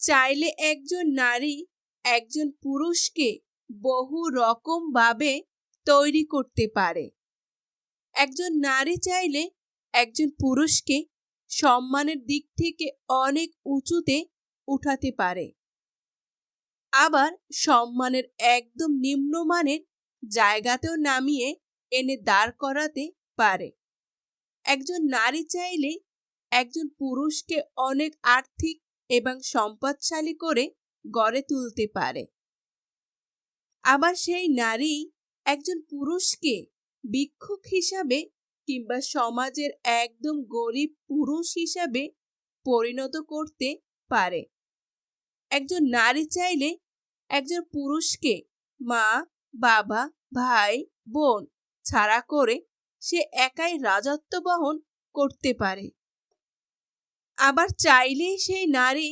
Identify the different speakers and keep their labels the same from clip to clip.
Speaker 1: চাইলে একজন নারী একজন পুরুষকে বহু রকম ভাবে তৈরি করতে পারে। একজন নারী চাইলে একজন পুরুষকে সম্মানের দিক থেকে অনেক উঁচুতে উঠাতে পারে, আবার সম্মানের একদম নিম্নমানের জায়গাতেও নামিয়ে এনে দাঁড় করাতে পারে। একজন নারী চাইলে একজন পুরুষকে অনেক আর্থিক এবং সম্পদশালী করে গড়ে তুলতে পারে, আবার সেই নারী একজন পুরুষকে ভিক্ষুক হিসাবে কিংবা সমাজের একদম গরিব পুরুষ হিসাবে পরিণত করতে পারে। একজন নারী চাইলে একজন পুরুষকে মা, বাবা, ভাই, বোন ছাড়া করে সে একাই রাজত্ব বহন করতে পারে। আবার চাইলেই সেই নারী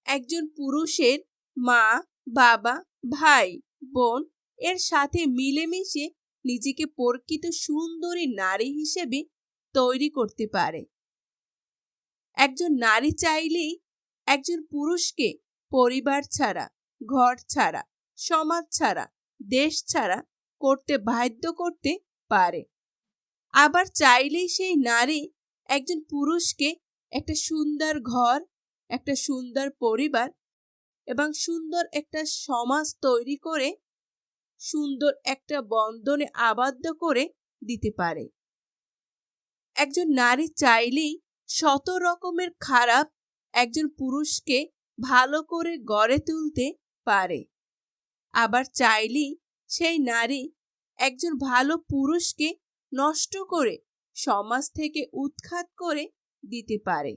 Speaker 1: একজন পুরুষের মা, বাবা, ভাই, বোন এর সাথে মিলেমিশে নিজেকে প্রকৃত সুন্দরী নারী হিসেবে তৈরি করতে পারে। একজন নারী চাইলেই একজন পুরুষকে পরিবার ছাড়া, ঘর ছাড়া, সমাজ ছাড়া, দেশ ছাড়া করতে বাধ্য করতে পারে। আবার চাইলেই সেই নারী একজন পুরুষকে একটা সুন্দর ঘর, একটা সুন্দর পরিবার এবং সুন্দর একটা সমাজ তৈরি করে সুন্দর একটা বন্ধনে আবদ্ধ করে দিতে পারে। একজন নারী চাইলেই শত রকমের খারাপ একজন পুরুষকে ভালো করে গড়ে তুলতে পারে। আবার চাইলেই সেই নারী একজন ভালো পুরুষকে নষ্ট করে সমাজ থেকে উৎখাত করে দিতে পারে।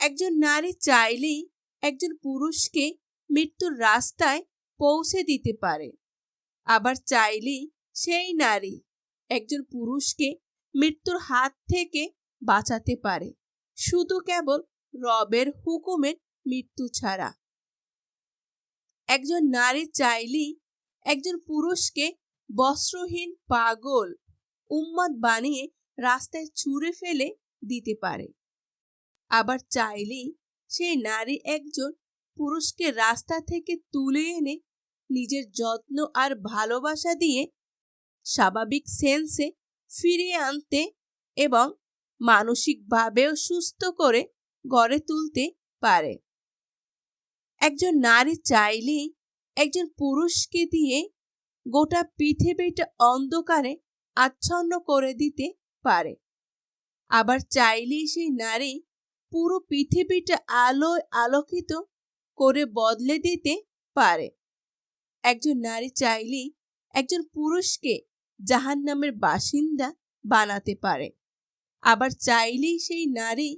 Speaker 1: একজন নারী চাইলেই একজন পুরুষকে মৃত্যুর রাস্তায় পৌঁছে দিতে পারে। আবার চাইলেই সেই নারী একজন পুরুষকে মৃত্যুর হাত থেকে বাঁচাতে পারে, শুধু কেবল রবের হুকুমের মৃত্যু ছাড়া। একজন নারী চাইলেই একজন পুরুষকে বস্ত্রহীন পাগল উম্মাদ বানিয়ে রাস্তায় ছুঁড়ে ফেলে দিতে পারে। আবার চাইলেই সেই নারী একজন পুরুষকে রাস্তা থেকে তুলে এনে নিজের যত্ন আর ভালোবাসা দিয়ে স্বাভাবিক সেন্সে ফিরিয়ে আনতে এবং মানসিকভাবেও সুস্থ করে গড়ে তুলতে পারে। একজন নারী চাইলেই একজন পুরুষকে দিয়ে গোটা পৃথিবীটা অন্ধকারে আচ্ছন্ন করে দিতে পারে। আবার চাইলেই সেই নারী পুরো পৃথিবীটা আলোয় আলোকিত করে বদলে দিতে পারে। একজন নারী চাইলেই একজন পুরুষকে জাহান্নামের বাসিন্দা বানাতে পারে। আবার চাইলেই সেই নারী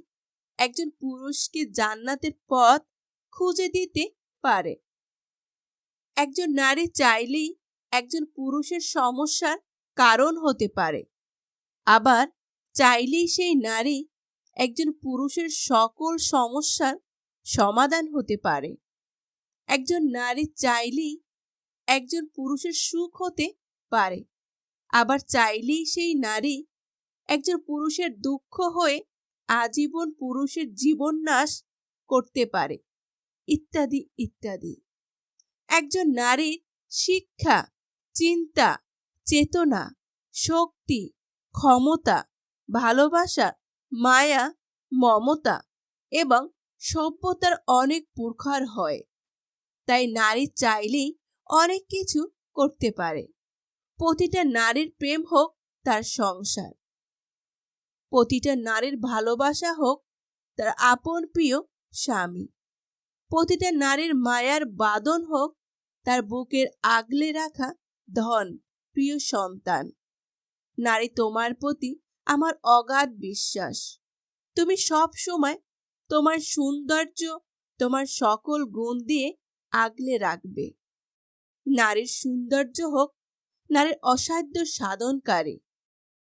Speaker 1: একজন পুরুষকে জান্নাতের পথ খুঁজে দিতে পারে। একজন নারী চাইলেই একজন পুরুষের সমস্যার কারণ হতে পারে। আবার চাইলেই সেই নারী একজন পুরুষের সকল সমস্যার সমাধান হতে পারে। একজন নারী চাইলেই একজন পুরুষের সুখ হতে পারে। আবার চাইলেই সেই নারী একজন পুরুষের দুঃখ হয়ে আজীবন পুরুষের জীবন নাশ করতে পারে, ইত্যাদি ইত্যাদি। একজন নারীর শিক্ষা, চিন্তা, চেতনা, শক্তি, ক্ষমতা, ভালোবাসা, মায়া, মমতা এবং সভ্যতার অনেক প্রকার হয়। তাই নারী চাইলেই অনেক কিছু করতে পারে। প্রতিটা নারীর প্রেম হোক তার সংসার, প্রতিটা নারীর ভালোবাসা হোক তার আপন প্রিয় স্বামী, প্রতিটা নারীর মায়ার বাঁধন হোক তার বুকের আগলে রাখা ধন প্রিয় সন্তান। নারী, তোমার প্রতি আমার অগাধ বিশ্বাস। তুমি সব সময় তোমার সৌন্দর্য, তোমার সকল গুণ দিয়ে আগলে রাখবে। নারীর সৌন্দর্য হোক নারীর অসাধ্য সাধনকারী,